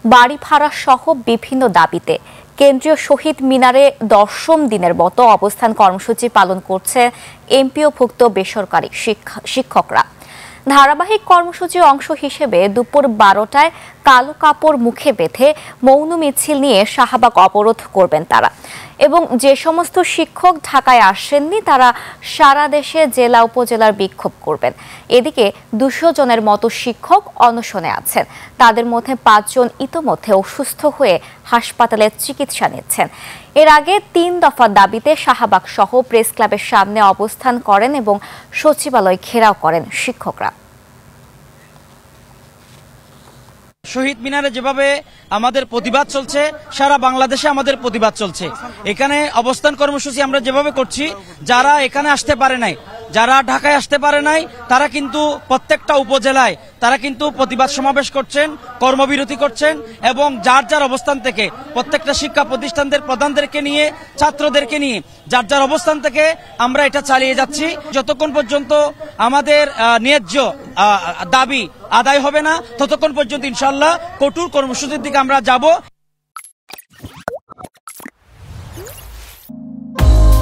বাড়ি ভাড়া সহ বিভিন্ন দাবিতে কেন্দ্রীয় শহীদ মিনারে দশম দিনের মতো অবস্থান কর্মসূচি পালন করছে এমপিওভুক্ত বেসরকারি শিক্ষকরা। ধারাবাহিক কর্মসূচির অংশ হিসেবে দুপুর 12টায় কালো কাপড় মুখে বেঁধে মৌন মিছিল নিয়ে শাহবাগ অবরোধ করবেন তারা, এবং যে সমস্ত শিক্ষক ঢাকায় আসেননি তারা সারা দেশে জেলা উপজেলার বিক্ষোভ করবেন। এদিকে 200 জনের মতো শিক্ষক অনশনে আছেন, তাদের মধ্যে 5 জন ইতোমধ্যে অসুস্থ হয়ে হাসপাতালে চিকিৎসা নিচ্ছেন। এর আগে 3 দফা দাবিতে শাহবাগ সহ প্রেস ক্লাবের সামনে অবস্থান করেন এবং সচিবালয় ঘেরাও করেন শিক্ষকরা। শহীদ মিনারে যেভাবে আমাদের প্রতিবাদ চলছে, সারা বাংলাদেশে আমাদের প্রতিবাদ চলছে। এখানে অবস্থান কর্মসূচি আমরা যেভাবে করছি, যারা এখানে আসতে পারে নাই, যারা ঢাকায় আসতে পারে নাই, তারা কিন্তু প্রত্যেকটা উপজেলায় তারা কিন্তু প্রতিবাদ সমাবেশ করছেন, কর্মবিরতি করছেন, এবং যার যার অবস্থান থেকে প্রত্যেকটা শিক্ষা প্রতিষ্ঠানদের প্রধানদেরকে নিয়ে, ছাত্রদেরকে নিয়ে যার যার অবস্থান থেকে আমরা এটা চালিয়ে যাচ্ছি যতক্ষণ পর্যন্ত আমাদের ন্যায্য দাবি আদায় হবে না, ততক্ষণ পর্যন্ত ইনশাআল্লাহ কঠোর কর্মসূচির দিকে আমরা যাব।